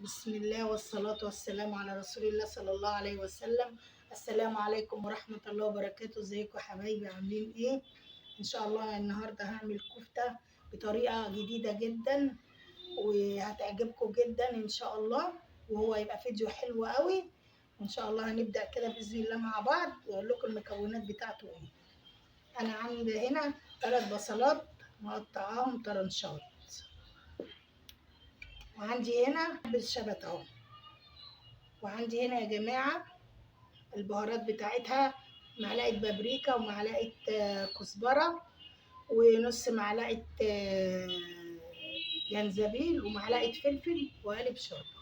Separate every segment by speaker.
Speaker 1: بسم الله والصلاة والسلام على رسول الله صلى الله عليه وسلم. السلام عليكم ورحمة الله وبركاته. ازيكم يا حبايبي، عاملين ايه؟ ان شاء الله النهاردة هعمل كفتة بطريقة جديدة جدا وهتعجبكم جدا ان شاء الله، وهو يبقى فيديو حلو قوي. وان شاء الله هنبدأ كده بإذن الله مع بعض واقول لكم المكونات بتاعته ايه. انا عاملة هنا 3 بصلات مقطعاهم طرنشات، وعندي هنا بالشبت اهو، وعندي هنا يا جماعة البهارات بتاعتها معلقة بابريكا ومعلقة كزبرة ونص معلقة جنزبيل ومعلقة فلفل وقالب شوربة.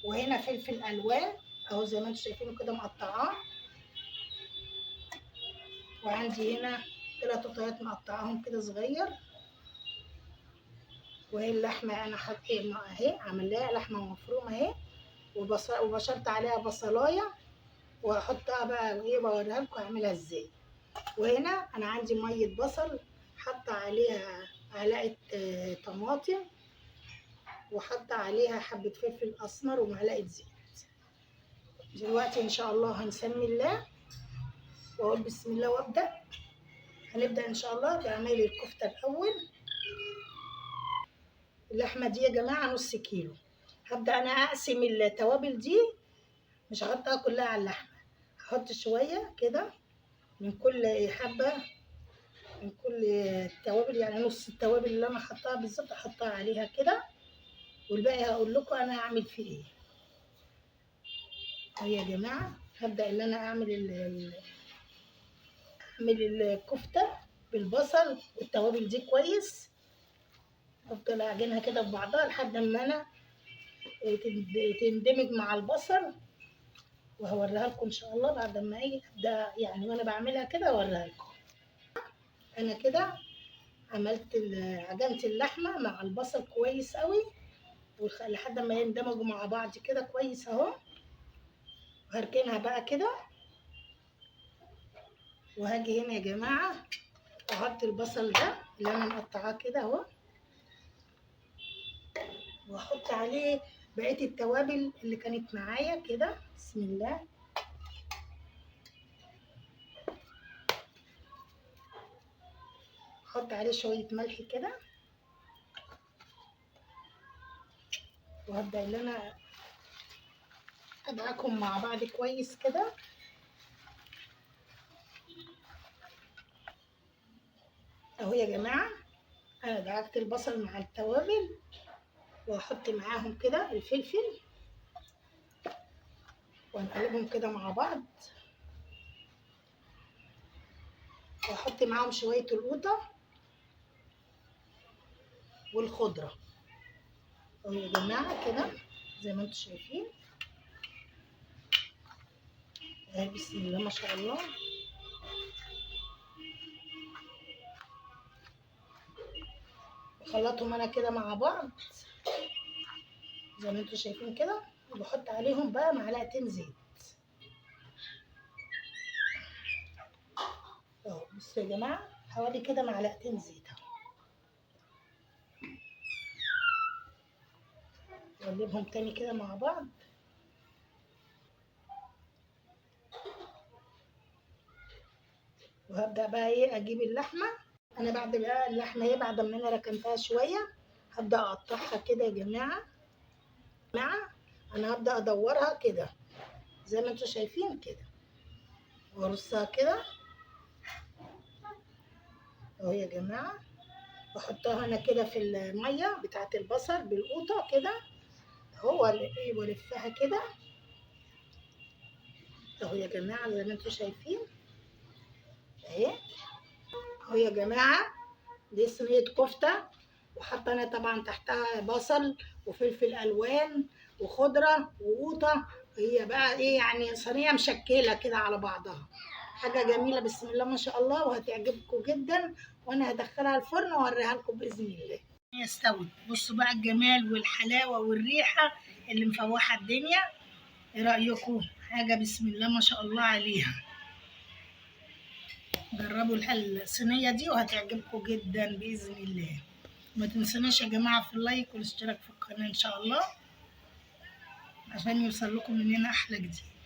Speaker 1: وهنا فلفل ألوان أهو زي ما انتم شايفينه كده مقطعاه، وعندي هنا 3 قطعات مقطعاهم كده صغير. وهي اللحمة أنا حطيت أهي، عملناها لحمة مفرومة أهي، وبشرت عليها بصلاية وهحطها بقى ايه، بوريها لكم هعملها ازاي. وهنا انا عندي ميه بصل حاطه عليها معلقه طماطم، وحاطه عليها حبه فلفل اسمر ومعلقه زيت. دلوقتي ان شاء الله هنسمي الله واقول بسم الله وابدا. هنبدا ان شاء الله بعمل الكفته الاول. اللحمه دي يا جماعه نص كيلو. هبدا انا اقسم التوابل دي، مش هحطها كلها على اللحمه، هحط شويه كده من كل حبه، من كل التوابل، يعني نص التوابل اللي انا حطاها بالظبط احطها عليها كده، والباقي هقول لكم انا هعمل فيه ايه. اهي يا جماعه هبدا ان انا اعمل اعمل الكفته بالبصل والتوابل دي كويس. افضل اعجنها كده في بعضها لحد ما انا تندمج مع البصل، وهوريها لكم ان شاء الله بعد ما ايه ابدا، يعني وانا بعملها كده اوريها لكم. انا كده عملت عجنت اللحمه مع البصل كويس قوي لحد ما يندمجوا مع بعض كده كويس اهو. وهركنها بقى كده، وهاجي هنا يا جماعه احط البصل ده اللي انا مقطعاه كده اهو، واحط عليه بقيه التوابل اللي كانت معايا كده. بسم الله. احط عليه شويه ملح كده، وهبدا ان انا ادعكهم مع بعض كويس كده. اهو يا جماعه انا دعكت البصل مع التوابل، واحط معاهم كده الفلفل ونقلبهم كده مع بعض، واحط معاهم شويه القوطه والخضره. اهو يا جماعه كده زي ما انتم شايفين اهي، بسم الله ما شاء الله. بخلطهم انا كده مع بعض زي ما انتم شايفين كده، وبحط عليهم بقى معلقتين زيت اهو. بصوا يا جماعه حوالي كده معلقتين زيت اهو، واقلبهم تاني كده مع بعض. وهبدا بقى ايه اجيب اللحمه. انا بعد بقى اللحمه ايه، بعد ما انا ركنتها شويه هبدا اقطعها كده يا جماعه. انا هبدا ادورها كده زي ما انتم شايفين كده، وارصها كده اهو يا جماعه. واحطها انا كده في الميه بتاعه البصل بالقوطه كده اهو، والفها كده اهو يا جماعه زي ما انتم شايفين اهي. اهو يا جماعه دي صينيه كفته، وحاطه انا طبعا تحتها بصل وفلفل الوان وخضره وقوطه. هي بقى ايه، يعني صينيه مشكله كده على بعضها، حاجه جميله بسم الله ما شاء الله، وهتعجبكم جدا. وانا هدخلها الفرن واوريها لكم باذن الله. هي استوت، بصوا بقى الجمال والحلاوه والريحه اللي مفوحه الدنيا. ايه رايكم؟ حاجه بسم الله ما شاء الله عليها. جربوا الصينيه دي وهتعجبكم جدا باذن الله. ما تنسوناش يا جماعه في اللايك والاشتراك في القناه. القناة ان شاء الله عشان يوصل لكم مننا احلى جديد.